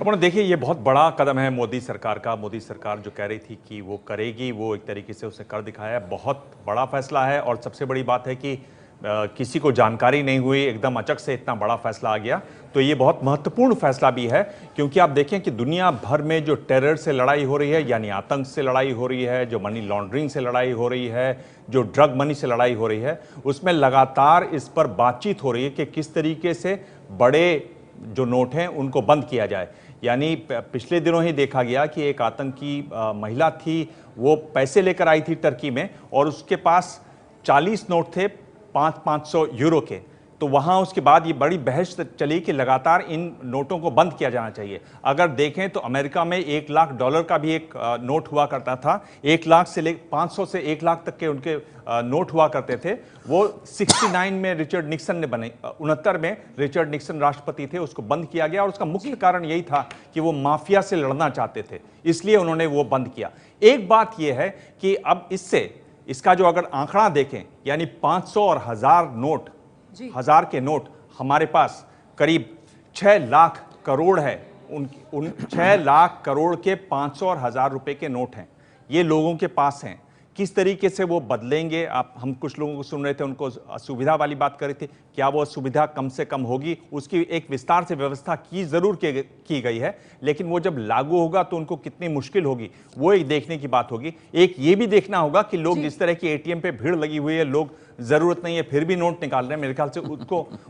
अपना देखिए, ये बहुत बड़ा कदम है मोदी सरकार का। मोदी सरकार जो कह रही थी कि वो करेगी, वो एक तरीके से उसने कर दिखाया है। बहुत बड़ा फैसला है और सबसे बड़ी बात है कि किसी को जानकारी नहीं हुई, एकदम अचक से इतना बड़ा फैसला आ गया। तो ये बहुत महत्वपूर्ण फैसला भी है, क्योंकि आप देखें कि दुनिया भर में जो टेरर से लड़ाई हो रही है, यानी आतंक से लड़ाई हो रही है, जो मनी लॉन्ड्रिंग से लड़ाई हो रही है, जो ड्रग मनी से लड़ाई हो रही है, उसमें लगातार इस पर बातचीत हो रही है कि किस तरीके से बड़े जो नोट हैं उनको बंद किया जाए। यानी पिछले दिनों ही देखा गया कि एक आतंकी महिला थी, वो पैसे लेकर आई थी टर्की में और उसके पास 40 नोट थे 500 यूरो के। तो वहां उसके बाद ये बड़ी बहस चली कि लगातार इन नोटों को बंद किया जाना चाहिए। अगर देखें तो अमेरिका में $1 लाख का भी एक नोट हुआ करता था। 1 लाख से 500 से 1 लाख तक के उनके नोट हुआ करते थे। वो 69 में रिचर्ड निक्सन ने बने, 69 में रिचर्ड निक्सन राष्ट्रपति थे, उसको बंद किया गया और उसका मुख्य कारण यही था कि वो माफिया से लड़ना चाहते थे, इसलिए उन्होंने वो बंद किया। एक बात यह है कि अब इसका जो अगर आंकड़ा देखें, यानी 500 और 1000 नोट, 1000 के नोट हमारे पास करीब 6 लाख करोड़ है। उन 6 लाख करोड़ के 500 और 1000 रुपए के नोट हैं, ये लोगों के पास हैं। किस तरीके से वो बदलेंगे, हम कुछ लोगों को सुन रहे थे, उनको सुविधा वाली बात कर रहे थे, क्या वो सुविधा कम से कम होगी, उसकी एक विस्तार से व्यवस्था जरूर की गई है, लेकिन वो जब लागू होगा तो उनको कितनी मुश्किल होगी, वो एक देखने की बात होगी। एक ये भी देखना होगा कि लोग जिस तरह की एटीएम पे भीड़ लगी हुई है, लोग जरूरत नहीं है फिर भी नोट निकाल रहे हैं, मेरे ख्याल से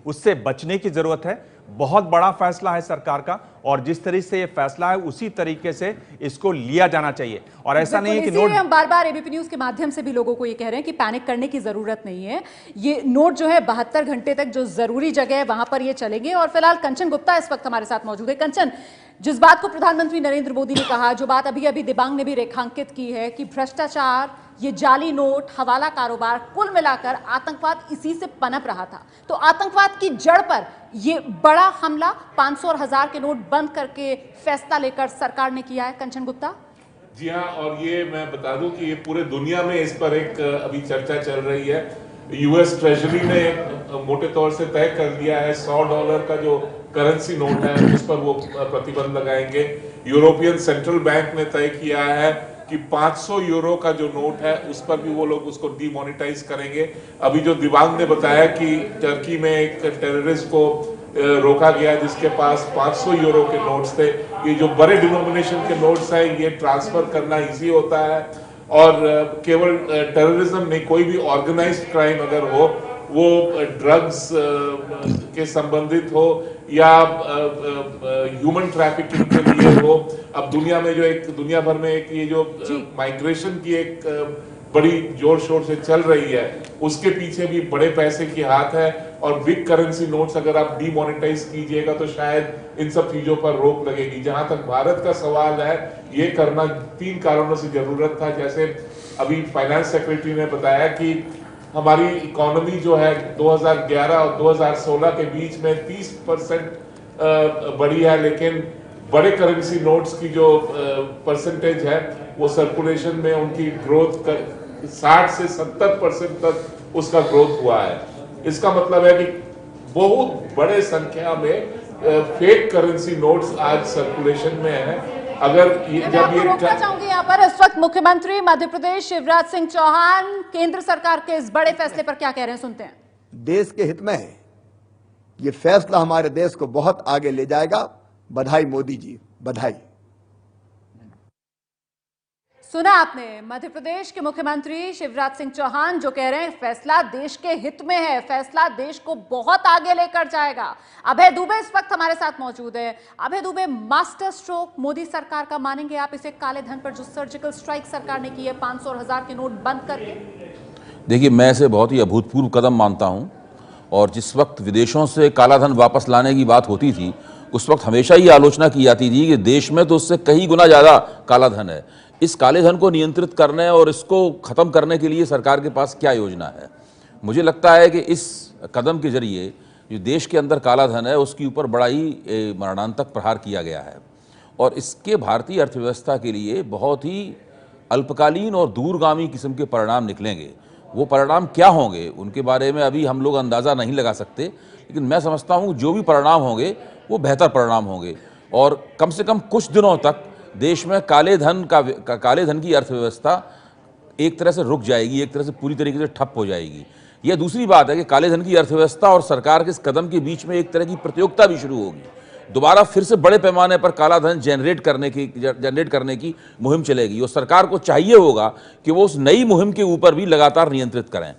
उससे बचने की जरूरत है। बहुत बड़ा फैसला है सरकार का और जिस तरीके से ये फैसला है उसी तरीके से इसको लिया जाना चाहिए। और ऐसा नहीं है कि नोट, हम बार बार एबीपी न्यूज के माध्यम से भी लोगों को ये कह रहे हैं कि पैनिक करने की जरूरत नहीं है। ये नोट जो है 72 घंटे तक जो जरूरी जगह है वहां पर ये चलेंगे। और फिलहाल कंचन गुप्ता इस वक्त हमारे साथ मौजूद है। कंचन, जिस बात को प्रधानमंत्री नरेंद्र मोदी ने कहा, जो बात अभी अभी दिबांग ने भी रेखांकित की है कि भ्रष्टाचार, ये जाली नोट, हवाला कारोबार, कुल मिलाकर आतंकवाद इसी से पनप रहा था। तो आतंकवाद की जड़ पर ये बड़ा हमला 500 और 1000 के नोट बंद करके फैसला लेकर सरकार ने किया है। कंचन गुप्ता जी हाँ, और ये मैं बता दूं कि ये पूरे दुनिया में इस पर एक अभी चर्चा चल रही है। यूएस ट्रेजरी ने मोटे तौर से तय कर दिया है $100 का जो करेंसी नोट है उस पर वो प्रतिबंध लगाएंगे। यूरोपियन सेंट्रल बैंक ने तय किया है कि 500 यूरो का जो नोट है उस पर भी वो लोग उसको डीमोनेटाइज करेंगे। अभी जो दिबांग ने बताया कि टर्की में एक टेररिस्ट को रोका गया जिसके पास 500 यूरो के नोट्स थे। ये जो बड़े डिनोमिनेशन के नोट्स हैं ये ट्रांसफर करना इजी होता है और केवल टेररिज्म नहीं, कोई भी ऑर्गेनाइज्ड क्राइम अगर हो, वो ड्रग्स के संबंधित हो या ह्यूमन ट्रैफिकिंग के लिए हो। अब दुनिया में दुनिया भर में एक ये जो माइग्रेशन की एक बड़ी जोर शोर से चल रही है, उसके पीछे भी बड़े पैसे की हाथ है। और बिग करेंसी नोट्स अगर आप डीमोनेटाइज कीजिएगा तो शायद इन सब चीजों पर रोक लगेगी। जहां तक भारत का सवाल है, ये करना 3 कारणों से जरूरत था। जैसे अभी फाइनेंस सेक्रेटरी ने बताया कि हमारी इकोनॉमी जो है 2011 और 2016 के बीच में 30% बढ़ी है, लेकिन बड़े करेंसी नोट्स की जो परसेंटेज है वो सर्कुलेशन में उनकी ग्रोथ 60 से 70% तक उसका ग्रोथ हुआ है। इसका मतलब है कि बहुत बड़े संख्या में फेक करेंसी नोट्स आज सर्कुलेशन में है। अगर जब ये रोकना चाहूंगी यहाँ पर, इस वक्त मुख्यमंत्री मध्य प्रदेश शिवराज सिंह चौहान केंद्र सरकार के इस बड़े फैसले पर क्या कह रहे हैं, सुनते हैं। देश के हित में है ये फैसला, हमारे देश को बहुत आगे ले जाएगा। बधाई मोदी जी, बधाई। सुना आपने मध्य प्रदेश के मुख्यमंत्री शिवराज सिंह चौहान जो कह रहे हैं फैसला देश के हित में है, फैसला देश को बहुत आगे लेकर जाएगा। अभय दुबे इस वक्त हमारे साथ मौजूद है। अभय दुबे, मास्टर स्ट्रोक मोदी सरकार का मानेंगे आप इसे, काले धन पर जो सर्जिकल स्ट्राइक सरकार ने की है 500 और 1000 के नोट बंद करके? देखिए, मैं इसे बहुत ही अभूतपूर्व कदम मानता हूं। और जिस वक्त विदेशों से काला धन वापस लाने की बात होती थी, उस वक्त हमेशा ये आलोचना की जाती थी कि देश में तो उससे कई गुना ज़्यादा काला धन है। इस काले धन को नियंत्रित करने और इसको ख़त्म करने के लिए सरकार के पास क्या योजना है? मुझे लगता है कि इस कदम के जरिए जो देश के अंदर काला धन है उसके ऊपर बड़ा ही मरणांतक प्रहार किया गया है और इसके भारतीय अर्थव्यवस्था के लिए बहुत ही अल्पकालीन और दूरगामी किस्म के परिणाम निकलेंगे। वो परिणाम क्या होंगे उनके बारे में अभी हम लोग अंदाज़ा नहीं लगा सकते, लेकिन मैं समझता हूँ जो भी परिणाम होंगे वो बेहतर परिणाम होंगे। और कम से कम कुछ दिनों तक देश में काले धन की अर्थव्यवस्था एक तरह से रुक जाएगी, एक तरह से पूरी तरीके से ठप हो जाएगी। यह दूसरी बात है कि काले धन की अर्थव्यवस्था और सरकार के इस कदम के बीच में एक तरह की प्रतियोगिता भी शुरू होगी। दोबारा फिर से बड़े पैमाने पर काला धन जनरेट करने की मुहिम चलेगी और सरकार को चाहिए होगा कि वो उस नई मुहिम के ऊपर भी लगातार नियंत्रित करें।